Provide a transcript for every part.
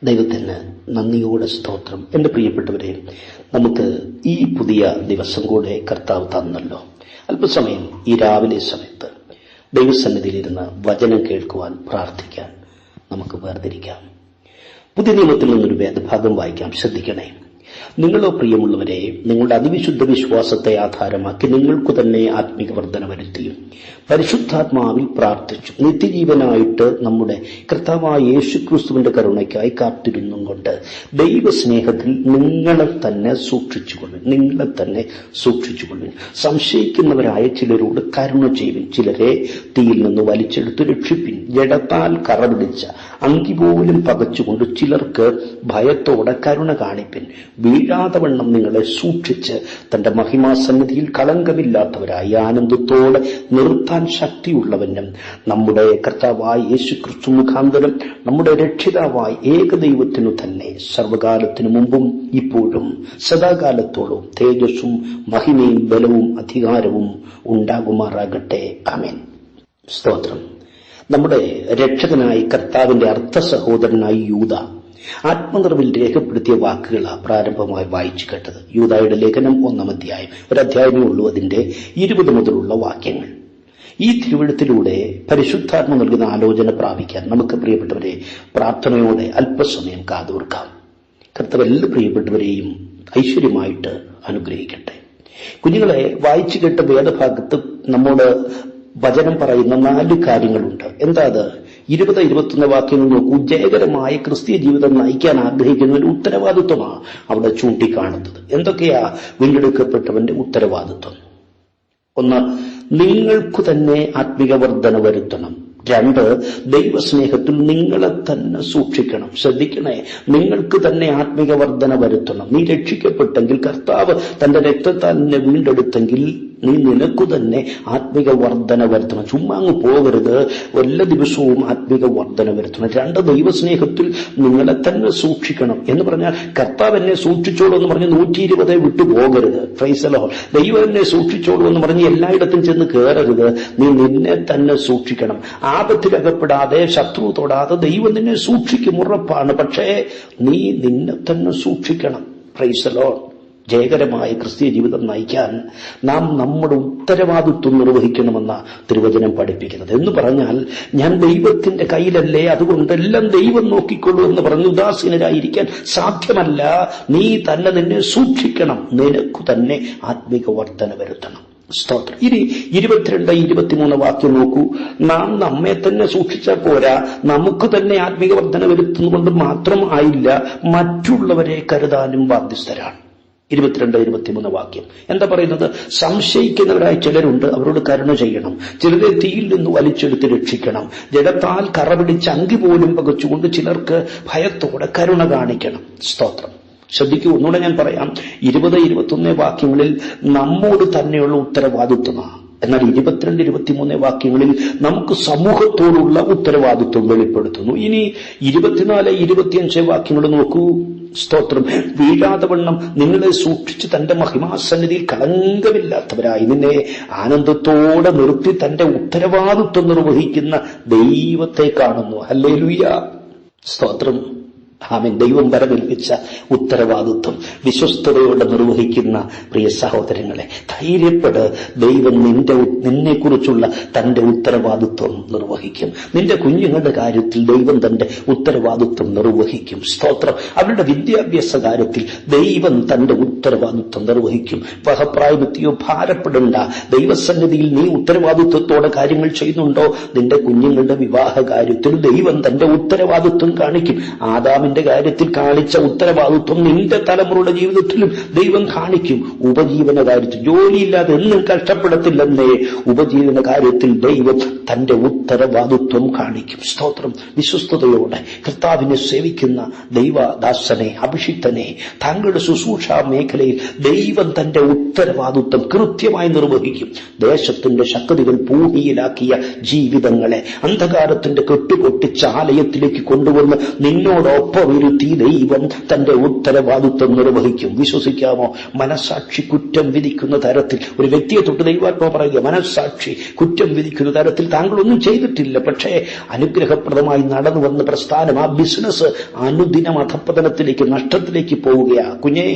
ദൈവത്തിന് നന്ദിയോടെ സ്തോത്രം. എന്റെ പ്രിയപ്പെട്ടവരെ, നമുക്ക് ഈ പുതിയ ദിവസം കൂടെ കർത്താവ് തന്നല്ലോ. അല്പസമയം ഈ രാവിലെ സമയത്ത് ദൈവസന്നിധിയിലിരുന്ന് വചനം കേൾക്കുവാൻ, പ്രാർത്ഥിക്കാൻ നമുക്ക് വേർതിരിക്കാം. പുതിയ നിയമത്തിൽ നിന്നൊരു വേദഭാഗം വായിക്കാം. ശ്രദ്ധിക്കണേ. നിങ്ങളോ പ്രിയമുള്ളവരെ, നിങ്ങളുടെ അതിവിശുദ്ധ വിശ്വാസത്തെ ആധാരമാക്കി നിങ്ങൾക്ക് തന്നെ ആത്മീക വർധന വരുത്തിയും പരിശുദ്ധാത്മാവിൽ പ്രാർത്ഥിച്ചു നിത്യജീവനായിട്ട് നമ്മുടെ കർത്താവായ യേശുക്രിസ്തുവിന്റെ കരുണയ്ക്കായി കാത്തിരുന്നും കൊണ്ട് ദൈവസ്നേഹത്തിൽ നിങ്ങളെ തന്നെ സൂക്ഷിച്ചുകൊള്ളുവിൻ. സംശയിക്കുന്നവരായ ചിലരോട് കരുണ ചെയ്യുവിൻ. ചിലരെ തീയിൽ നിന്ന് വലിച്ചെടുത്ത് രക്ഷിപ്പിൻ. ജഡത്താൽ കറപിടിച്ച അങ്കി പോലും പകച്ചുകൊണ്ട് ചിലർക്ക് ഭയത്തോടെ കരുണ കാണിപ്പിൻ. വീഴാതെ വണ്ണം നിങ്ങളെ സൂക്ഷിച്ച് തന്റെ മഹിമാസന്നിധിയിൽ കളങ്കമില്ലാത്തവരായി ആനന്ദത്തോടെ നിർത്താൻ ശക്തിയുള്ളവനും നമ്മുടെ കർത്താവായ യേശുക്രിസ്തു മുഖാന്തരം നമ്മുടെ രക്ഷിതാവായ ഏകദൈവത്തിനു തന്നെ സർവകാലത്തിനു മുമ്പും ഇപ്പോഴും സദാകാലത്തോളം തേജസ്സും മഹിമയും ബലവും അധികാരവും ഉണ്ടാകുമാറാകട്ടെ. ആമേൻ. സ്തോത്രം. നമ്മുടെ രക്ഷകനായ കർത്താവിന്റെ അർത്ഥ സഹോദരനായി യൂദ ആത്മനിറവിൽ രേഖപ്പെടുത്തിയ വാക്കുകളാണ് പ്രാരംഭമായി വായിച്ചു കേട്ടത്. യൂദായുടെ ലേഖനം 1-ാം അധ്യായം, ഒരധ്യായമേ ഉള്ളൂ അതിന്റെ 20 മുതലുള്ള വാക്യങ്ങൾ. ഈ തിരുവഴുത്തിലൂടെ പരിശുദ്ധാത്മ നൽകുന്ന ആലോചന പ്രാപിക്കാൻ നമുക്ക് പ്രിയപ്പെട്ടവരെ പ്രാർത്ഥനയോടെ അല്പസമയം കാതോർക്കാം. കർത്താവ് എല്ലാ പ്രിയപ്പെട്ടവരെയും ഐശ്വര്യമായിട്ട് അനുഗ്രഹിക്കട്ടെ. കുഞ്ഞുങ്ങളെ, വായിച്ചു കേട്ട വേദഭാഗത്ത് നമ്മോട് വചനം പറയുന്ന 4 കാര്യങ്ങളുണ്ട്. എന്താ അത്? 20-21 വാക്യങ്ങൾ നോക്കൂ. ജയകരമായ ക്രിസ്തീയ ജീവിതം നയിക്കാൻ ആഗ്രഹിക്കുന്നതിന്റെ ഉത്തരവാദിത്വമാണ് അവിടെ ചൂണ്ടിക്കാണുന്നത്. എന്തൊക്കെയാ വീണ്ടെടുക്കപ്പെട്ടവന്റെ ഉത്തരവാദിത്വം? 1, നിങ്ങൾക്കു തന്നെ ആത്മിക വർധന വരുത്തണം. 2, ദൈവസ്നേഹത്തിൽ നിങ്ങളെ തന്നെ സൂക്ഷിക്കണം. ശ്രദ്ധിക്കണേ, നിങ്ങൾക്ക് തന്നെ ആത്മിക വർധന വരുത്തണം. നീ രക്ഷിക്കപ്പെട്ടെങ്കിൽ, കർത്താവ് തന്റെ രക്തത്താൽ നിന്നെ വീണ്ടെടുത്തെങ്കിൽ നീ നിനക്കു തന്നെ ആത്മിക വർധന വരുത്തണം. ചുമ്മാ അങ്ങ് പോകരുത്. എല്ലാ ദിവസവും ആത്മിക വർധന വരുത്തണം. 2, ദൈവസ്നേഹത്തിൽ നിങ്ങളെ തന്നെ സൂക്ഷിക്കണം. എന്ന് പറഞ്ഞാൽ കർത്താവ് എന്നെ സൂക്ഷിച്ചോളൂ എന്ന് പറഞ്ഞ് 120 വിട്ടു പോകരുത്. Praise the Lord. ദൈവം എന്നെ സൂക്ഷിച്ചോളൂ എന്ന് പറഞ്ഞ് എല്ലായിടത്തും ചെന്ന് കയറരുത്. നീ നിന്നെ തന്നെ സൂക്ഷിക്കണം. ആപത്തിലകപ്പെടാതെ, ശത്രു തൊടാതെ ദൈവം നിന്നെ സൂക്ഷിക്കും, ഉറപ്പാണ്. പക്ഷേ നീ നിന്നെ തന്നെ സൂക്ഷിക്കണം. Praise the Lord. ജയകരമായ ക്രിസ്തീയ ജീവിതം നയിക്കാൻ നാം നമ്മുടെ ഉത്തരവാദിത്വം നിർവഹിക്കണമെന്ന തിരുവചനം പഠിപ്പിക്കുന്നത്. എന്ന് പറഞ്ഞാൽ, ഞാൻ ദൈവത്തിന്റെ കയ്യിലല്ലേ, അതുകൊണ്ടെല്ലാം ദൈവം നോക്കിക്കൊള്ളൂ എന്ന് പറഞ്ഞ് ഉദാസീനരായിരിക്കാൻ സാധ്യമല്ല. നീ തന്നെ നിന്നെ സൂക്ഷിക്കണം. നിനക്കു തന്നെ ആത്മിക വർധന വരുത്തണം. സ്തോത്രം. ഇനി 22-23 വാക്യം നോക്കൂ. നാം നമ്മെ തന്നെ സൂക്ഷിച്ചാൽ പോരാ, നമുക്ക് തന്നെ ആത്മിക വർധന വരുത്തുന്നതുകൊണ്ട് മാത്രം ആയില്ല, മറ്റുള്ളവരെ കരുതാനും ബാധ്യസ്ഥരാണ്. 22-23 വാക്യം എന്താ പറയുന്നത്? സംശയിക്കുന്നവരായ ചിലരുണ്ട്, അവരോട് കരുണ ചെയ്യണം. ചിലരെ തീയിൽ നിന്ന് വലിച്ചെടുത്ത് രക്ഷിക്കണം. ജഡത്താൽ കറപിടിച്ച് അങ്കി പോലും പകച്ചുകൊണ്ട് ചിലർക്ക് ഭയത്തോടെ കരുണ കാണിക്കണം. സ്തോത്രം. ശ്രദ്ധിക്കൂ, ഒന്നുകൂടെ ഞാൻ പറയാം. 20-21 വാക്യങ്ങളിൽ നമ്മോട് തന്നെയുള്ള ഉത്തരവാദിത്വമാണ്. എന്നാൽ 22-23 വാക്യങ്ങളിൽ നമുക്ക് സമൂഹത്തോടുള്ള ഉത്തരവാദിത്വം വെളിപ്പെടുത്തുന്നു. ഇനി 24-25 വാക്യങ്ങൾ നോക്കൂ. സ്തോത്രം. വീഴാതെ വണ്ണം നിങ്ങളെ സൂക്ഷിച്ച് തന്റെ മഹിമാസന്നിധിയിൽ കളങ്കമില്ലാത്തവരായി നിന്നെ ആനന്ദത്തോടെ നിർത്തി തന്റെ ഉത്തരവാദിത്വം നിർവഹിക്കുന്ന ദൈവത്തെ കാണുന്നു. ഹല്ലേലൂയ. സ്തോത്രം. ആമേൻ. ദൈവം വരവേൽപ്പിച്ച ഉത്തരവാദിത്വം വിശ്വസ്തയോടെ നിർവഹിക്കുന്ന പ്രിയ സഹോദരങ്ങളെ, ധൈര്യപ്പെട്. ദൈവം നിന്നെക്കുറിച്ചുള്ള തന്റെ ഉത്തരവാദിത്വം നിർവഹിക്കും. നിന്റെ കുഞ്ഞുങ്ങളുടെ കാര്യത്തിൽ ദൈവം തന്റെ ഉത്തരവാദിത്വം നിർവഹിക്കും. സ്തോത്രം. അവരുടെ വിദ്യാഭ്യാസ കാര്യത്തിൽ ദൈവം തന്റെ ഉത്തരവാദിത്വം നിർവഹിക്കും. വഹപ്രായമെത്തിയോ ഭാരപ്പെടണ്ട. ദൈവസന്നിധിയിൽ നീ ഉത്തരവാദിത്വത്തോടെ കാര്യങ്ങൾ ചെയ്യുന്നുണ്ടോ? നിന്റെ കുഞ്ഞുങ്ങളുടെ വിവാഹ കാര്യത്തിൽ ദൈവം തന്റെ ഉത്തരവാദിത്വം കാണിക്കും. ആദാമിന്റെ കാര്യത്തിൽ കാണിച്ച ഉത്തരവാദിത്വം നിന്റെ തലമുറയുടെ ജീവിതത്തിലും ദൈവം കാണിക്കും. ഉപജീവന കാര്യത്തിൽ ജോലിയില്ലാതെ എന്നും കഷ്ടപ്പെടത്തില്ലെന്നേ, ഉപജീവന കാര്യത്തിൽ ദൈവം തന്റെ ഉത്തരവാദിത്വം കാണിക്കും. സ്തോത്രം. വിശ്വസ്തയോടെ കർത്താവിനെ സേവിക്കുന്ന ദൈവദാസനെ, അഭിഷിക്തനെ, താങ്കളുടെ ശുശ്രൂഷാ മേഖലയിൽ ദൈവം തന്റെ ഉത്തരവാദിത്വം കൃത്യമായി നിർവഹിക്കും. ദേശത്തിന്റെ ശക്തികൾ പൂർണ്ണയിലാക്കിയ ജീവിതങ്ങളെ അന്ധകാരത്തിന്റെ കെട്ടുപൊട്ടിച്ച ആലയത്തിലേക്ക് കൊണ്ടുവന്ന് നിന്നോടൊപ്പം ഉറപ്പുവരുത്തി ദൈവം തന്റെ ഉത്തരവാദിത്വം നിർവഹിക്കും. വിശ്വസിക്കാമോ? മനസാക്ഷി കുറ്റം വിധിക്കുന്ന തരത്തിൽ ഒരു വ്യക്തിയെ തൊട്ട് ദൈവാത്മാവ് പറയുക, മനസാക്ഷി കുറ്റം വിധിക്കുന്ന തരത്തിൽ താങ്കളൊന്നും ചെയ്തിട്ടില്ല, പക്ഷേ അനുഗ്രഹപ്രദമായി നടന്നു വന്ന പ്രസ്ഥാനം, ആ ബിസിനസ് അനുദിനം അധപ്പതനത്തിലേക്ക്, നഷ്ടത്തിലേക്ക് പോവുകയാ. കുഞ്ഞേ,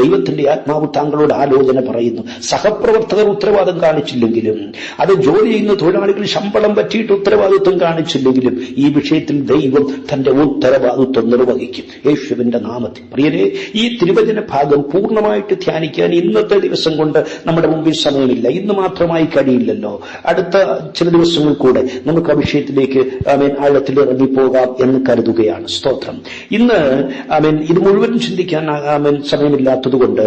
ദൈവത്തിന്റെ ആത്മാവ് താങ്കളോട് ആലോചന പറയുന്നു. സഹപ്രവർത്തകർ ഉത്തരവാദിത്വം കാണിച്ചില്ലെങ്കിലും, അത് ജോലി ചെയ്യുന്ന തൊഴിലാളികൾ ശമ്പളം പറ്റിയിട്ട് ഉത്തരവാദിത്വം കാണിച്ചില്ലെങ്കിലും, ഈ വിഷയത്തിൽ ദൈവം തന്റെ ഉത്തരവാദിത്വം നിർവഹിക്കും യേശുവിന്റെ നാമത്തിൽ. പ്രിയരെ, ഈ തിരുവചന ഭാഗം പൂർണ്ണമായിട്ട് ധ്യാനിക്കാൻ ഇന്നത്തെ ദിവസം കൊണ്ട് നമ്മുടെ മുമ്പിൽ സമയമില്ല. ഇന്ന് മാത്രമായി കഴിയില്ലല്ലോ. അടുത്ത ചില ദിവസങ്ങൾ കൂടെ നമുക്ക് ആ വിഷയത്തിലേക്ക് ആഴത്തിൽ ഇറങ്ങിപ്പോകാം എന്ന് കരുതുകയാണ്. സ്തോത്രം. ഇന്ന് ഇത് മുഴുവൻ ചിന്തിക്കാൻ സമയമില്ലാത്തതുകൊണ്ട്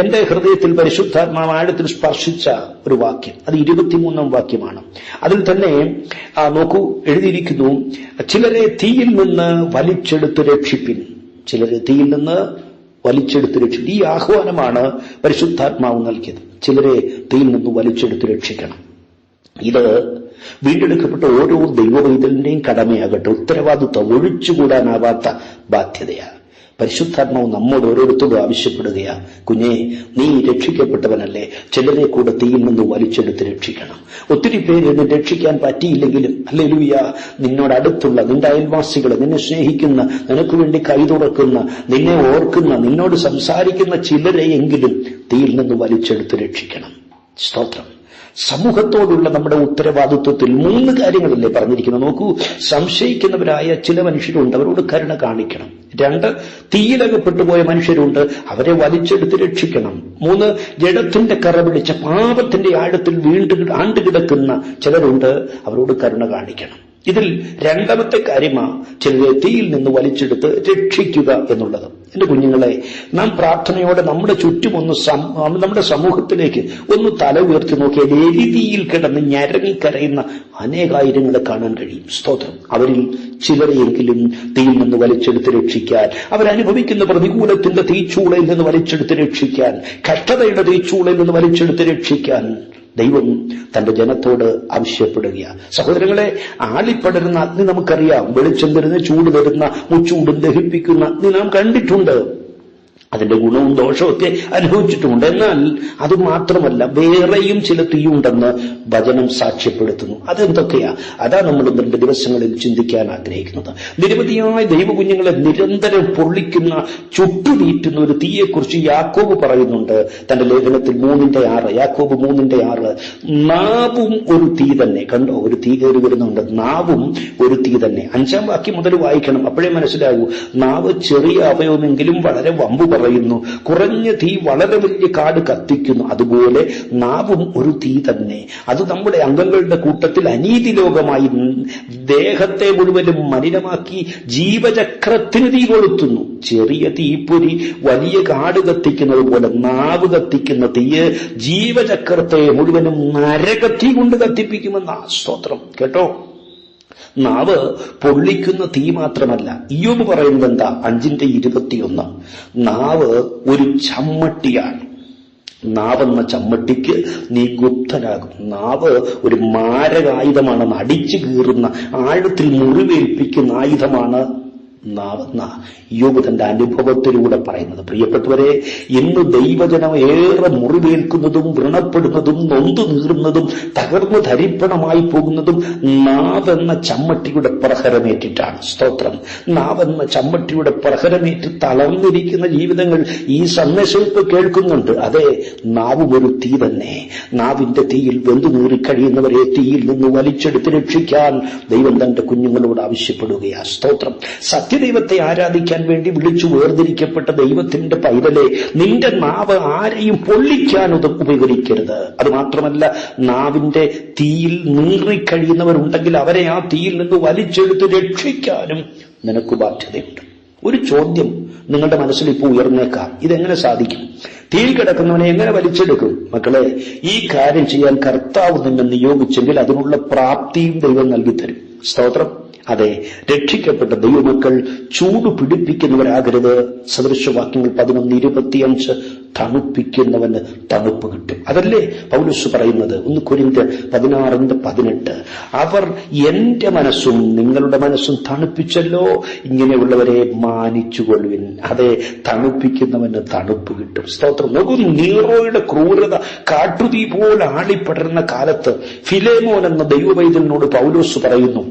എന്റെ ഹൃദയത്തിൽ പരിശുദ്ധാത്മാവ് ആഴത്തിൽ സ്പർശിച്ച ഒരു വാക്യം, അത് 23-ാം വാക്യമാണ്. അതിൽ തന്നെ നോക്കൂ, എഴുതിയിരിക്കുന്നു, ചിലരെ തീയിൽ നിന്ന് വലിച്ചെടുത്ത് രക്ഷിപ്പിൻ. ചിലരെ തീയിൽ നിന്ന് വലിച്ചെടുത്ത് രക്ഷിക്കും. ഈ ആഹ്വാനമാണ് പരിശുദ്ധാത്മാവ് നൽകിയത്. ചിലരെ തീയിൽ നിന്ന് വലിച്ചെടുത്ത് രക്ഷിക്കണം. ഇത് വീണ്ടെടുക്കപ്പെട്ട ഓരോ ദൈവവൈതലിന്റെയും കടമയാകട്ടെ, ഉത്തരവാദിത്വം, ഒഴിച്ചുകൂടാനാവാത്ത ബാധ്യതയാണ്. പരിശുദ്ധാത്മാവ് നമ്മോട് ഓരോരുത്തരോടും ആവശ്യപ്പെടുകയാ, കുഞ്ഞേ, നീ രക്ഷിക്കപ്പെട്ടവനല്ലേ, ചിലരെ കൂടെ തീയിൽ നിന്ന് വലിച്ചെടുത്ത് രക്ഷിക്കണം. ഒത്തിരി പേര് രക്ഷിക്കാൻ പറ്റിയില്ലെങ്കിലും ഹല്ലേലൂയ, നിന്നോടടുത്തുള്ള നിന്റെ അയൽവാസികളെ, നിന്നെ സ്നേഹിക്കുന്ന, നിനക്ക് വേണ്ടി കൈ തുറക്കുന്ന, നിന്നെ ഓർക്കുന്ന, നിന്നോട് സംസാരിക്കുന്ന ചിലരെയെങ്കിലും തീയിൽ നിന്ന് വലിച്ചെടുത്ത് രക്ഷിക്കണം. സ്തോത്രം. സമൂഹത്തോടുള്ള നമ്മുടെ ഉത്തരവാദിത്വത്തിൽ 3 കാര്യങ്ങളല്ലേ പറഞ്ഞിരിക്കുന്നത്. നോക്കൂ, സംശയിക്കുന്നവരായ ചില മനുഷ്യരുണ്ട്, അവരോട് കരുണ കാണിക്കണം. 2, തീയിലകപ്പെട്ടുപോയ മനുഷ്യരുണ്ട്, അവരെ വലിച്ചെടുത്ത് രക്ഷിക്കണം. 3, ജഡത്തിന്റെ കറ പിടിച്ച പാപത്തിന്റെ ആഴത്തിൽ ആണ്ടുകിടക്കുന്ന ചിലരുണ്ട്, അവരോട് കരുണ കാണിക്കണം. ഇതിൽ 2ാമത്തെ കാര്യമാണ് ചിലരെ തീയിൽ നിന്ന് വലിച്ചെടുത്ത് രക്ഷിക്കുക എന്നുള്ളത്. എന്റെ കുഞ്ഞുങ്ങളെ, നാം പ്രാർത്ഥനയോടെ നമ്മുടെ ചുറ്റുമൊന്ന് നമ്മുടെ സമൂഹത്തിലേക്ക് ഒന്ന് തല ഉയർത്തി നോക്കിയാൽ എരിതിയിൽ കിടന്ന് ഞരങ്ങിക്കരയുന്ന അനേകായിരങ്ങളെ കാണാൻ കഴിയും. സ്തോത്രം. അവരിൽ ചിലരെയെങ്കിലും തീയിൽ നിന്ന് വലിച്ചെടുത്ത് രക്ഷിക്കാൻ, അവരനുഭവിക്കുന്ന പ്രതികൂലത്തിന്റെ തീച്ചൂളയിൽ നിന്ന് വലിച്ചെടുത്ത് രക്ഷിക്കാൻ, കഷ്ടതയുടെ തീച്ചൂളയിൽ നിന്ന് വലിച്ചെടുത്ത് രക്ഷിക്കാൻ ദൈവം തന്റെ ജനത്തോട് ആവശ്യപ്പെടുകയാണ്. സഹോദരങ്ങളെ, ആളിപ്പടരുന്ന അഗ്നി നമുക്കറിയാം. വെളിച്ചം തരുന്ന, ചൂട് തരുന്ന, മുച്ചൂടും ദഹിപ്പിക്കുന്ന അഗ്നി നാം കണ്ടിട്ടുണ്ട്. അതിന്റെ ഗുണവും ദോഷവും ഒക്കെ അനുഭവിച്ചിട്ടുമുണ്ട്. എന്നാൽ അത് മാത്രമല്ല, വേറെയും ചില തീയുണ്ടെന്ന് വചനം സാക്ഷ്യപ്പെടുത്തുന്നു. അതെന്തൊക്കെയാ? അതാ നമ്മൾ 2 ദിവസങ്ങളിൽ ചിന്തിക്കാൻ ആഗ്രഹിക്കുന്നത്. നിരവധിയായ ദൈവകുഞ്ഞുങ്ങളെ നിരന്തരം പൊള്ളിക്കുന്ന, ചുട്ടുനീറ്റുന്ന ഒരു തീയെക്കുറിച്ച് യാക്കോബ് പറയുന്നുണ്ട് തന്റെ ലേഖനത്തിൽ 3:6. യാക്കോബ് 3:6. നാവും ഒരു തീ തന്നെ. കണ്ടോ, ഒരു തീ കയറി വരുന്നുണ്ട്. നാവും ഒരു തീ തന്നെ. 5-ാം വാക്യം മുതൽ വായിക്കണം, അപ്പോഴേ മനസ്സിലാകൂ. നാവ് ചെറിയ അവയവമെങ്കിലും വളരെ വമ്പു പറയുന്നു. കുറഞ്ഞ തീ വളരെ വലിയ കാട് കത്തിക്കുന്നു. അതുപോലെ നാവും ഒരു തീ തന്നെ. അത് നമ്മുടെ അംഗങ്ങളുടെ കൂട്ടത്തിൽ അനീതി ലോകമായി ദേഹത്തെ മുഴുവനും മലിനമാക്കി ജീവചക്രത്തിന് തീ കൊളുത്തുന്നു. ചെറിയ തീപ്പൊരി വലിയ കാട് കത്തിക്കുന്നത് പോലെ നാവ് കത്തിക്കുന്ന തീയ് ജീവചക്രത്തെ മുഴുവനും നരകത്തീ കൊണ്ട് കത്തിപ്പിക്കുമെന്ന സ്തോത്രം. കേട്ടോ, നാവ് പൊള്ളിക്കുന്ന തീ മാത്രമല്ല. ഇയ്യോബ് പറയുന്നത് എന്താ? 5:21. നാവ് ഒരു ചമ്മട്ടിയാണ്. നാവെന്ന ചമ്മട്ടിക്ക് നീ ഗുപ്തനാകും. നാവ് ഒരു മാരകായുധമാണെന്ന്, അടിച്ചു കീറുന്ന, ആഴത്തിൽ മുറിവേൽപ്പിക്കുന്ന ആയുധമാണ് നാവെന്ന ഇയ്യോബ് തന്റെ അനുഭവത്തിലൂടെ പറയുന്നത്. പ്രിയപ്പെട്ടവരെ, ഇന്ന് ദൈവജനം ഏറെ മുറിവേൽക്കുന്നതും വ്രണപ്പെടുന്നതും നൊന്തു നീറുന്നതും തകർന്നു ധരിപ്പണമായി പോകുന്നതും നാവെന്ന ചമ്മട്ടിയുടെ പ്രഹരമേറ്റിട്ടാണ്. സ്തോത്രം. നാവെന്ന ചമ്മട്ടിയുടെ പ്രഹരമേറ്റ് തളർന്നിരിക്കുന്ന ജീവിതങ്ങൾ ഈ സന്ദേശം കേൾക്കുന്നുണ്ട്. അതെ, നാവും ഒരു തീ തന്നെ. നാവിന്റെ തീയിൽ വെന്തു നീറിക്കഴിയുന്നവരെ തീയിൽ നിന്ന് വലിച്ചെടുത്ത് രക്ഷിക്കാൻ ദൈവം തന്റെ കുഞ്ഞുങ്ങളോട് ആവശ്യപ്പെടുകയാണ്. സ്തോത്രം. സത്യദൈവത്തെ ആരാധിക്കാൻ വേണ്ടി വിളിച്ചു വേർതിരിക്കപ്പെട്ട ദൈവത്തിന്റെ പൈതലെ, നിന്റെ നാവ് ആരെയും പൊള്ളിക്കാൻ ഉപകരിക്കരുത്. അത് മാത്രമല്ല, നാവിന്റെ തീയിൽ നീറിക്കഴിയുന്നവരുണ്ടെങ്കിൽ അവരെ ആ തീയിൽ നിന്ന് വലിച്ചെടുത്ത് രക്ഷിക്കാനും നിനക്ക് ബാധ്യതയുണ്ട്. ഒരു ചോദ്യം നിങ്ങളുടെ മനസ്സിൽ ഇപ്പോൾ ഉയർന്നേക്കാം, ഇതെങ്ങനെ സാധിക്കും? തീയിൽ കിടക്കുന്നവനെ എങ്ങനെ വലിച്ചെടുക്കും? മക്കളെ, ഈ കാര്യം ചെയ്യാൻ കർത്താവ് നിന്നെ നിയോഗിച്ചെങ്കിൽ അതിനുള്ള പ്രാപ്തിയും ദൈവം നൽകിത്തരും. സ്തോത്രം. അതെ, രക്ഷിക്കപ്പെട്ട ദൈവമക്കൾ ചൂട് പിടിപ്പിക്കുന്നവരാകരുത്. സദൃശവാക്യങ്ങൾ 11:25 തണുപ്പിക്കുന്നവന് തണുപ്പ് കിട്ടും. അതല്ലേ പൗലോസ് പറയുന്നത് 1 കൊരിന്ത്യർ 16:18. അവർ എന്റെ മനസ്സും നിങ്ങളുടെ മനസ്സും തണുപ്പിച്ചല്ലോ, ഇങ്ങനെയുള്ളവരെ മാനിച്ചുകൊള്ളുവിൻ. അതെ, തണുപ്പിക്കുന്നവന് തണുപ്പ് കിട്ടും. സ്തോത്രം. നോക്കൂ, നീറോയുടെ ക്രൂരത കാട്ടുതീ പോലെ ആളിപ്പടരുന്ന കാലത്ത് ഫിലേമോൻ എന്ന ദൈവവൈദ്യനോട് പൗലോസ് പറയുന്നു,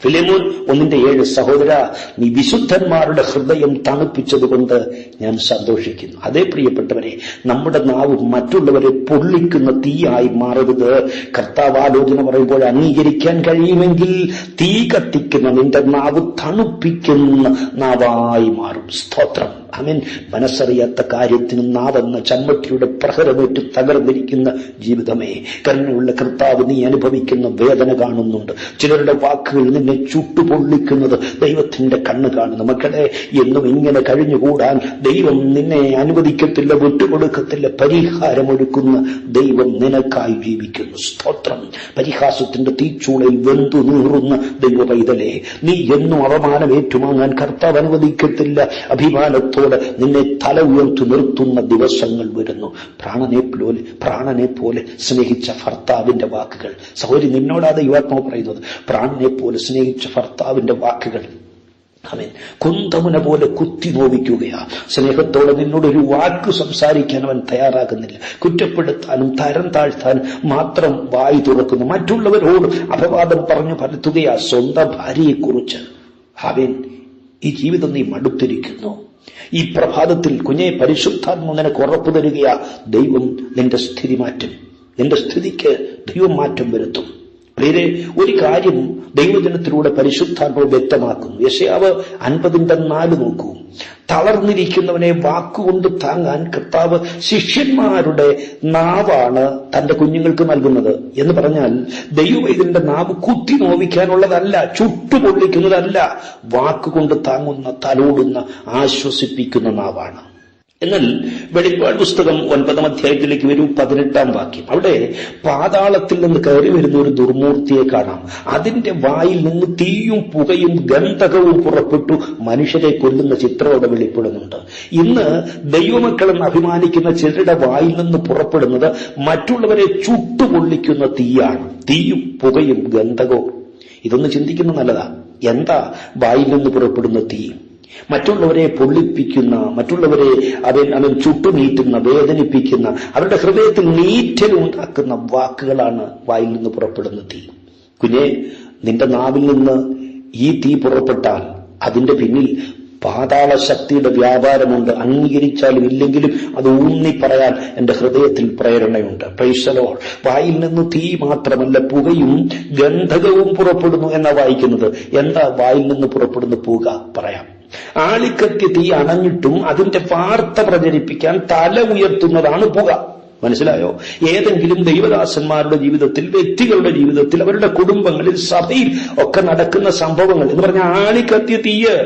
ഫിലേമോൻ 1:7, സഹോദര, നീ വിശുദ്ധന്മാരുടെ ഹൃദയം തണുപ്പിച്ചതുകൊണ്ട് ഞാൻ സന്തോഷിക്കുന്നു. അതേ പ്രിയപ്പെട്ടവരെ, നമ്മുടെ നാവ് മറ്റുള്ളവരെ പൊള്ളിക്കുന്ന തീയായി മാറരുത്. കർത്താവ് ആലോചന പറയുമ്പോൾ അംഗീകരിക്കാൻ കഴിയുമെങ്കിൽ തീ കത്തിക്കുന്ന നിന്റെ നാവ് തണുപ്പിക്കുന്ന നാവായി മാറും. സ്തോത്രം. ആമേൻ. മനസ്സറിയാത്ത കാര്യത്തിന് നാവെന്ന ചമ്മട്ടിയുടെ പ്രഹരമേറ്റ് തകർന്നിരിക്കുന്ന ജീവിതമേ, കരുണയുള്ള കർത്താവ്, നീ അനുഭവിക്കുന്ന വേദന കാണുന്നുണ്ട്. ചിലരുടെ വാക്കുകൾ നിന്നെ ചുട്ടുപൊള്ളിക്കുന്നത് ദൈവത്തിന്റെ കണ്ണ് കാണുന്നു. മക്കളെ, എന്നും ഇങ്ങനെ കഴിഞ്ഞുകൂടാൻ ദൈവം നിന്നെ അനുവദിക്കത്തില്ല, വിട്ടുകൊടുക്കത്തില്ല. പരിഹാരമൊരുക്കുന്ന ദൈവം നിനക്കായി ജീവിക്കുന്നു. സ്തോത്രം. പരിഹാസത്തിന്റെ തീച്ചൂളയിൽ വെന്തു നീറുന്ന ദൈവ പൈതലേ, നീ എന്നും അവമാനം ഏറ്റുവാങ്ങാൻ കർത്താവ് അനുവദിക്കത്തില്ല. അഭിമാനത്തോടെ നിന്നെ തല ഉയർത്തി നിർത്തുന്ന ദിവസങ്ങൾ വരുന്നു. പ്രാണനെ പോലെ സ്നേഹിച്ച ഭർത്താവിന്റെ വാക്കുകൾ. സഹോദരി, നിന്നോടാതെ യുവാത്മാവ് പറയുന്നത്, പ്രാണനെ പോലെ സ്നേഹിച്ച ഭർത്താവിന്റെ വാക്കുകൾ അവൻ കുന്തമുന പോലെ കുത്തി നോവിക്കുകയാ. സ്നേഹത്തോടെ നിന്നോടൊരു വാക്ക് സംസാരിക്കാൻ അവൻ തയ്യാറാകുന്നില്ല. കുറ്റപ്പെടുത്താനും തരം താഴ്ത്താനും മാത്രം വായി തുറക്കുന്നു. മറ്റുള്ളവരോട് അപവാദം പറഞ്ഞു പരത്തുകയാ സ്വന്തം ഭാര്യയെക്കുറിച്ച്. അവൻ ഈ ജീവിതം നീ മടുത്തിരിക്കുന്നു. ഈ പ്രഭാതത്തിൽ കുഞ്ഞെ, പരിശുദ്ധാത്മ നിനക്ക് ഉറപ്പു തരികയാ, ദൈവം നിന്റെ സ്ഥിതി മാറ്റും. നിന്റെ സ്ഥിതിക്ക് ദൈവം മാറ്റം വരുത്തും. പ്രിയരെ, ഒരു കാര്യം ദൈവജനത്തിലൂടെ പരിശുദ്ധാത്മാവ് വ്യക്തമാക്കുന്നു. യെശയ്യാവ് 50:4 നോക്കൂ. തളർന്നിരിക്കുന്നവനെ വാക്കുകൊണ്ട് താങ്ങാൻ കർത്താവ് ശിഷ്യന്മാരുടെ നാവാണ് തന്റെ കുഞ്ഞുങ്ങൾക്ക് നൽകുന്നത് എന്ന് പറഞ്ഞാൽ, ദൈവവൈദ്യന്റെ നാവ് കുത്തി നോവിക്കാനുള്ളതല്ല, ചുട്ടുപൊള്ളിക്കുന്നതല്ല, വാക്കുകൊണ്ട് താങ്ങുന്ന, തലോടുന്ന, ആശ്വസിപ്പിക്കുന്ന നാവാണ്. എന്നാൽ വെളിപ്പാട് പുസ്തകം 9-ാം അധ്യായത്തിലേക്ക് വരൂ, 18-ാം വാക്യം. അവിടെ പാതാളത്തിൽ നിന്ന് കയറി വരുന്ന ഒരു ദുർമൂർത്തിയെ കാണാം. അതിന്റെ വായിൽ നിന്ന് തീയും പുകയും ഗന്ധകവും പുറപ്പെട്ടു മനുഷ്യരെ കൊല്ലുന്ന ചിത്രം അവിടെ വെളിപ്പെടുന്നുണ്ട്. ഇന്ന് ദൈവമക്കളെന്ന് അഭിമാനിക്കുന്ന ചിലരുടെ വായിൽ നിന്ന് പുറപ്പെടുന്നത് മറ്റുള്ളവരെ ചുട്ടുപൊള്ളിക്കുന്ന തീയാണ്. തീയും പുകയും ഗന്ധകവും. ഇതൊന്ന് ചിന്തിക്കുന്ന നല്ലതാ. എന്താ വായിൽ നിന്ന് പുറപ്പെടുന്ന തീ? മറ്റുള്ളവരെ പൊള്ളിപ്പിക്കുന്ന, മറ്റുള്ളവരെ അവൻ ചുട്ടുനീട്ടുന്ന, വേദനിപ്പിക്കുന്ന, അവരുടെ ഹൃദയത്തിൽ നീറ്റലുണ്ടാക്കുന്ന വാക്കുകളാണ് വായിൽ നിന്ന് പുറപ്പെടുന്ന തീ. കുഞ്ഞെ, നിന്റെ നാവിൽ നിന്ന് ഈ തീ പുറപ്പെട്ടാൽ അതിന്റെ പിന്നിൽ പാതാള ശക്തിയുടെ വ്യാപാരമുണ്ട്. അംഗീകരിച്ചാലും ഇല്ലെങ്കിലും അത് ഊന്നി പറയാൻ എന്റെ ഹൃദയത്തിൽ പ്രേരണയുണ്ട്. Praise the Lord. വായിൽ നിന്ന് തീ മാത്രമല്ല, പുകയും ഗന്ധകവും പുറപ്പെടുന്നു എന്നാ വായിക്കുന്നത്. എന്താ വായിൽ നിന്ന് പുറപ്പെടുന്ന പുക? പറയാം. ആളിക്കത്തിയ തീ അണഞ്ഞിട്ടും അതിന്റെ വാർത്ത പ്രചരിപ്പിക്കാൻ തല ഉയർത്തുന്നതാണ് പുക. മനസ്സിലായോ? ഏതെങ്കിലും ദൈവദാസന്മാരുടെ ജീവിതത്തിൽ, വ്യക്തികളുടെ ജീവിതത്തിൽ, അവരുടെ കുടുംബങ്ങളിൽ, സഭയിൽ ഒക്കെ നടക്കുന്ന സംഭവങ്ങൾ എന്ന് പറഞ്ഞാൽ ആളിക്കത്തിയ തീയ്.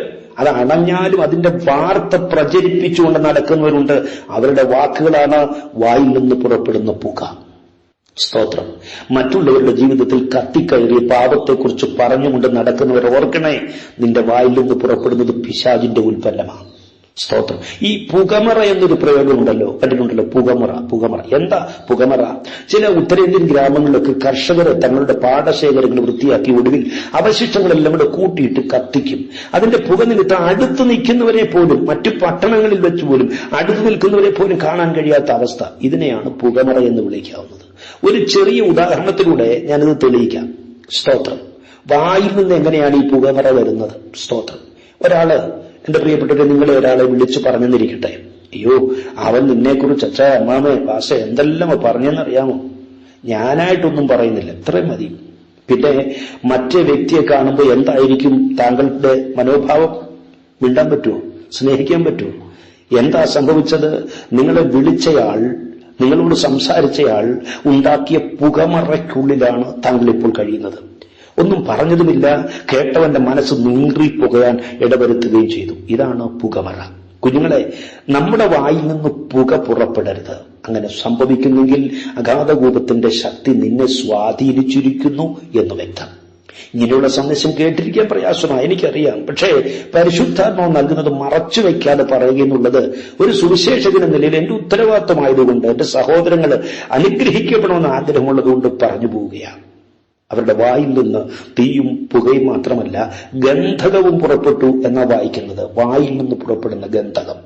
അത് അണഞ്ഞാലും അതിന്റെ വാർത്ത പ്രചരിപ്പിച്ചുകൊണ്ട് നടക്കുന്നവരുണ്ട്. അവരുടെ വാക്കുകളാണ് വായിൽ നിന്ന് പുറപ്പെടുന്ന പുക. സ്തോത്രം. മറ്റുള്ളവരുടെ ജീവിതത്തിൽ കത്തിക്കയറിയ പാപത്തെക്കുറിച്ച് പറഞ്ഞുകൊണ്ട് നടക്കുന്നവർ ഓർക്കണേ, നിന്റെ വായിൽ നിന്ന് പുറപ്പെടുന്നത് പിശാചിന്റെ ഉൽപ്പന്നമാണ്. സ്തോത്രം. ഈ പുകമറ എന്നൊരു പ്രയോഗമുണ്ടല്ലോ, കണ്ടിട്ടുണ്ടല്ലോ? പുകമറ. എന്താ പുകമറ? ചില ഉത്തരേന്ത്യൻ ഗ്രാമങ്ങളിലൊക്കെ കർഷകരെ തങ്ങളുടെ പാടശേഖരങ്ങൾ വൃത്തിയാക്കി ഒടുവിൽ അവശിഷ്ടങ്ങളെല്ലാം കൂടെ കൂട്ടിയിട്ട് കത്തിക്കും. അതിന്റെ പുക നിമിത്തം അടുത്ത് നിൽക്കുന്നവരെ പോലും, മറ്റു പട്ടണങ്ങളിൽ വെച്ച് പോലും അടുത്ത് നിൽക്കുന്നവരെ പോലും കാണാൻ കഴിയാത്ത അവസ്ഥ. ഇതിനെയാണ് പുകമറ എന്ന് വിളിക്കാവുന്നത്. ഒരു ചെറിയ ഉദാഹരണത്തിലൂടെ ഞാനിത് തെളിയിക്കാം. സ്തോത്രം. വായിൽ നിന്ന് എങ്ങനെയാണ് ഈ പുകമറ വരുന്നത്? സ്തോത്രം. ഒരാള്, എന്റെ പ്രിയപ്പെട്ടവരെ, നിങ്ങളെ ഒരാളെ വിളിച്ചു പറഞ്ഞെന്നിരിക്കട്ടെ, അയ്യോ, അവൻ നിന്നെക്കുറിച്ച് അച്ഛാ, അമ്മാമേ, പാസ എന്തെല്ലാം പറഞ്ഞെന്നറിയാമോ? ഞാനായിട്ടൊന്നും പറയുന്നില്ല, ഇത്രയും മതി. പിന്നെ മറ്റേ വ്യക്തിയെ കാണുമ്പോൾ എന്തായിരിക്കും താങ്കളുടെ മനോഭാവം? മിണ്ടാൻ പറ്റുമോ? സ്നേഹിക്കാൻ പറ്റുമോ? എന്താ സംഭവിച്ചത്? നിങ്ങളെ വിളിച്ചയാൾ, നിങ്ങളോട് സംസാരിച്ചയാൾ ഉണ്ടാക്കിയ പുകമറയ്ക്കുള്ളിലാണ് താങ്കൾ ഇപ്പോൾ കഴിയുന്നത്. ഒന്നും പറഞ്ഞതുമില്ല, കേട്ടവന്റെ മനസ്സ് നീറിപ്പുകയാൻ ഇടവരുത്തുകയും ചെയ്തു. ഇതാണ് പുകമറ. കുഞ്ഞുങ്ങളെ, നമ്മുടെ വായിൽ നിന്ന് പുക പുറപ്പെടരുത്. അങ്ങനെ സംഭവിക്കുന്നെങ്കിൽ അഗാധകൂപത്തിന്റെ ശക്തി നിന്നെ സ്വാധീനിച്ചിരിക്കുന്നു എന്ന് വ്യക്തം. ഇങ്ങനെയുള്ള സന്ദേശം കേട്ടിരിക്കാൻ പ്രയാസമാണ്, എനിക്കറിയാം. പക്ഷേ പരിശുദ്ധാത്മാവ് നൽകുന്നത് മറച്ചു വയ്ക്കാതെ പറയുക എന്നുള്ളത് ഒരു സുവിശേഷകൻ എന്ന നിലയിൽ എന്റെ ഉത്തരവാദിത്തമായതുകൊണ്ട്, എന്റെ സഹോദരങ്ങൾ അനുഗ്രഹിക്കണമെന്ന് ആഗ്രഹമുള്ളതുകൊണ്ട് പറഞ്ഞു പോവുകയാണ്. അവരുടെ വായിൽ നിന്ന് തീയും പുകയും മാത്രമല്ല ഗന്ധകവും പുറപ്പെട്ടു എന്നാ വായിക്കുന്നത്. വായിൽ നിന്ന് പുറപ്പെടുന്ന ഗന്ധകം.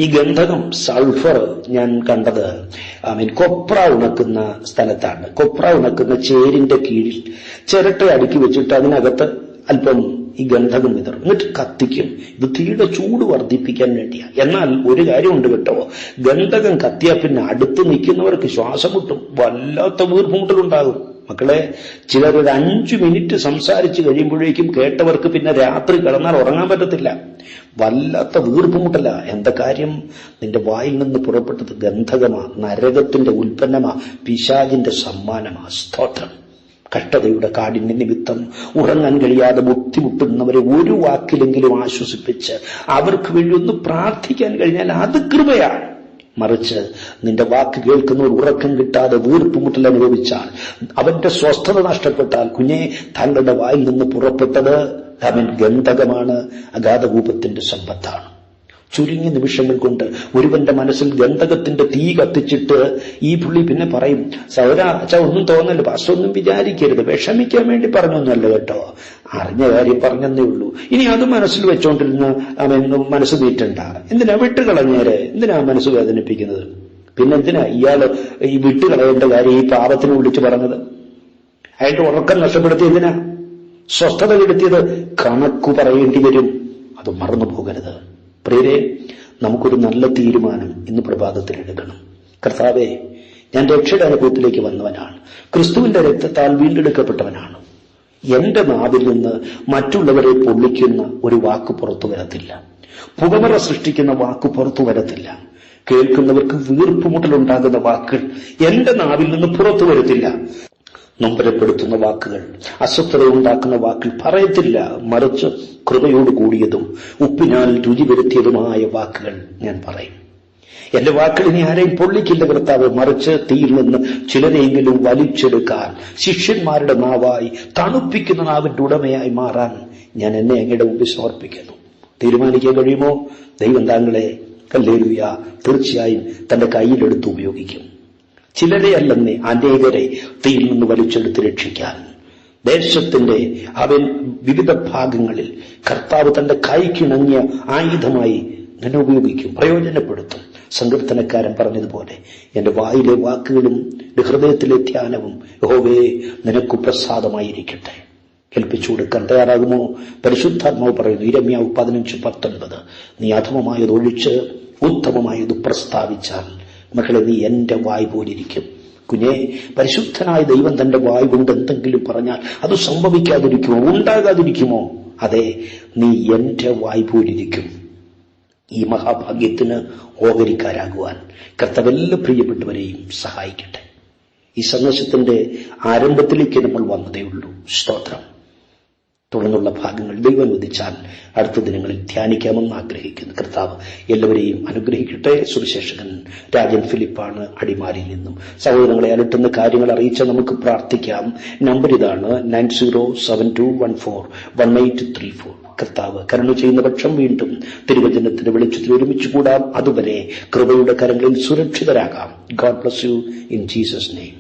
ഈ ഗന്ധകം, സൾഫർ, ഞാൻ കണ്ടത് കൊപ്ര ഉണക്കുന്ന സ്ഥലത്താണ്. കൊപ്ര ഉണക്കുന്ന ചേരിന്റെ കീഴിൽ ചിരട്ട അടുക്കി വെച്ചിട്ട് അതിനകത്ത് അല്പം ഈ ഗന്ധകം വിതറും, എന്നിട്ട് കത്തിക്കും. ഇത് തീയുടെ ചൂട് വർദ്ധിപ്പിക്കാൻ വേണ്ടിയാണ്. എന്നാൽ ഒരു കാര്യമുണ്ട് കേട്ടോ, ഗന്ധകം കത്തിയാൽ പിന്നെ അടുത്ത് നിൽക്കുന്നവർക്ക് ശ്വാസം മുട്ടും, വല്ലാത്ത വീർപ്പുമുട്ടലുണ്ടാകും. മക്കളെ, ചിലർ ഒരു 5 മിനിറ്റ് സംസാരിച്ച് കഴിയുമ്പോഴേക്കും കേട്ടവർക്ക് പിന്നെ രാത്രി കിടന്നാൽ ഉറങ്ങാൻ പറ്റത്തില്ല. വല്ലാത്ത വീർപ്പുമുട്ടല. എന്താ കാര്യം? നിന്റെ വായിൽ നിന്ന് പുറപ്പെട്ടത് ഗന്ധകമാ, നരകത്തിന്റെ ഉൽപ്പന്നമാ, പിശാചിന്റെ സമ്മാനമാ. സ്തോത്രം. കഷ്ടതയുടെ കാഠിന്യ നിമിത്തം ഉറങ്ങാൻ കഴിയാതെ ബുദ്ധിമുട്ടുന്നവരെ ഒരു വാക്കിലെങ്കിലും ആശ്വസിപ്പിച്ച് അവർക്ക് വേണ്ടി ഒന്ന് പ്രാർത്ഥിക്കാൻ കഴിഞ്ഞാൽ അത് കൃപയാണ്. മറിച്ച് നിന്റെ വാക്ക് കേൾക്കുന്നവർ ഉറക്കം കിട്ടാതെ വീർപ്പുമുട്ടൽ അനുഭവിച്ചാൽ, അവന്റെ സ്വസ്ഥത നഷ്ടപ്പെട്ടാൽ, കുഞ്ഞെ, താങ്കളുടെ വായിൽ നിന്ന് പുറപ്പെട്ടത് അവൻ ഗന്ധകമാണ്, അഗാധകൂപത്തിന്റെ സമ്പത്താണ്. ചുരുങ്ങിയ നിമിഷങ്ങൾ കൊണ്ട് ഒരുവന്റെ മനസ്സിൽ ഗന്ധകത്തിന്റെ തീ കത്തിച്ചിട്ട് ഈ പുള്ളി പിന്നെ പറയും, സൗരാ അച്ഛാ ഒന്നും തോന്നല്ലോ, പാസ്റ്റർ ഒന്നും വിചാരിക്കരുത്, വിഷമിക്കാൻ വേണ്ടി പറഞ്ഞൊന്നുമല്ല കേട്ടോ, അറിഞ്ഞ കാര്യം പറഞ്ഞെന്നേ ഉള്ളൂ. ഇനി അത് മനസ്സിൽ വെച്ചോണ്ടിരുന്ന് അവൻ മനസ്സ് നീറ്റണ്ട. എന്തിനാ വിട്ടുകളഞ്ഞേരെ? എന്തിനാ മനസ്സ് വേദനിപ്പിക്കുന്നത്? പിന്നെന്തിനാ ഇയാള് ഈ വിട്ടുകളയേണ്ട കാര്യം ഈ പാപത്തിന് വിളിച്ചു പറഞ്ഞത്? അയാളുടെ ഉറക്കം നഷ്ടപ്പെടുത്തി എന്തിനാ? സ്വസ്ഥത കെടുത്തിയത് കണക്കു പറയേണ്ടി വരും. അത് മറന്നു പോകരുത്. പ്രിയരെ, നമുക്കൊരു നല്ല തീരുമാനം ഇന്ന് പ്രഭാതത്തിൽ എടുക്കണം. കർത്താവേ, ഞാൻ രക്ഷയുടെ അനുഭവത്തിലേക്ക് വന്നവനാണ്, ക്രിസ്തുവിന്റെ രക്തത്താൽ വീണ്ടെടുക്കപ്പെട്ടവനാണ്. എന്റെ നാവിൽ നിന്ന് മറ്റുള്ളവരെ പൊള്ളിക്കുന്ന ഒരു വാക്ക് പുറത്തു വരത്തില്ല, പുകമറ സൃഷ്ടിക്കുന്ന വാക്ക് പുറത്തു വരത്തില്ല, കേൾക്കുന്നവർക്ക് വീർപ്പുമുട്ടലുണ്ടാകുന്ന വാക്കുകൾ എന്റെ നാവിൽ നിന്ന് പുറത്തു വരത്തില്ല. നൊമ്പരപ്പെടുത്തുന്ന വാക്കുകൾ, അസ്വസ്ഥത ഉണ്ടാക്കുന്ന വാക്കുകൾ പറയത്തില്ല. മറിച്ച് കൃപയോട് കൂടിയതും ഉപ്പിനാൽ രുചി വരുത്തിയതുമായ വാക്കുകൾ ഞാൻ പറയും. എന്റെ വാക്കുകൾ ഇനി ആരെയും പൊള്ളിക്കില്ല കർത്താവ്, മറിച്ച് തീയിൽ നിന്ന് ചിലരെയെങ്കിലും വലിച്ചെടുക്കാൻ, ശിഷ്യന്മാരുടെ നാവായി, തണുപ്പിക്കുന്ന നാവിന്റെ ഉടമയായി മാറാൻ ഞാൻ എന്നെ അങ്ങയുടെ മുമ്പിൽ സമർപ്പിക്കുന്നു. തീരുമാനിക്കാൻ കഴിയുമോ? ദൈവം താങ്കളെ, ഹല്ലേലൂയ, തീർച്ചയായും തന്റെ കയ്യിലെടുത്ത് ഉപയോഗിക്കും. ചിലരെ അല്ലെന്നേ, അനേകരെ തീയിൽ നിന്ന് വലിച്ചെടുത്ത് രക്ഷിക്കാൻ ദേശത്തിന്റെ അവൻ വിവിധ ഭാഗങ്ങളിൽ കർത്താവ് തന്റെ കൈക്കിണങ്ങിയ ആയുധമായി നിന്നെ ഉപയോഗിക്കും, പ്രയോജനപ്പെടുത്തും. സങ്കീർത്തനക്കാരൻ പറഞ്ഞതുപോലെ, എന്റെ വായിലെ വാക്കുകളും ഹൃദയത്തിലെ ധ്യാനവും യഹോവേ നിനക്കു പ്രസാദമായിരിക്കട്ടെ. കേൾപ്പിച്ചു കൊടുക്കാൻ തയ്യാറാകുമോ? പരിശുദ്ധാത്മാവ് പറയുന്നു, യിരെമ്യാവ് 15:19, നീ അധമമായതൊഴിച്ച് ഉത്തമമായത് പ്രസ്താവിച്ചാൽ മക്കളെ, നീ എന്റെ വായ് പോലിരിക്കും. കുഞ്ഞെ, പരിശുദ്ധനായ ദൈവം തന്റെ വായ് കൊണ്ട് എന്തെങ്കിലും പറഞ്ഞാൽ അത് സംഭവിക്കാതിരിക്കുമോ? ഉണ്ടാകാതിരിക്കുമോ? അതെ, നീ എന്റെ വായ് പോലിരിക്കും. ഈ മഹാഭാഗ്യത്തിന് ഓഹരിക്കാരാകുവാൻ കർത്താവ് എല്ലാ പ്രിയപ്പെട്ടവരെയും സഹായിക്കട്ടെ. ഈ സന്ദേശത്തിന്റെ ആരംഭത്തിലേക്ക് നമ്മൾ വന്നതേ ഉള്ളൂ. സ്തോത്രം. തുടർന്നുള്ള ഭാഗങ്ങൾ ദൈവം അനുവദിച്ചാൽ അടുത്ത ദിനങ്ങളിൽ ധ്യാനിക്കാമെന്ന് ആഗ്രഹിക്കുന്നു. കർത്താവ് എല്ലാവരെയും അനുഗ്രഹിക്കട്ടെ. സുവിശേഷകൻ രാജൻ ഫിലിപ്പാണ്, അടിമാലിയിൽ നിന്നും. സഹോദരങ്ങളെ അലട്ടുന്ന കാര്യങ്ങൾ അറിയിച്ചാൽ നമുക്ക് പ്രാർത്ഥിക്കാം. നമ്പർ ഇതാണ് 9072141834. കർത്താവ് കരുണ ചെയ്യുന്ന പക്ഷം വീണ്ടും തിരുവചനത്തിന്റെ വെളിച്ചത്തിൽ ഒരുമിച്ച് കൂടാം. അതുവരെ കൃപയുടെ കരങ്ങളിൽ സുരക്ഷിതരാകാം. God bless you in Jesus name.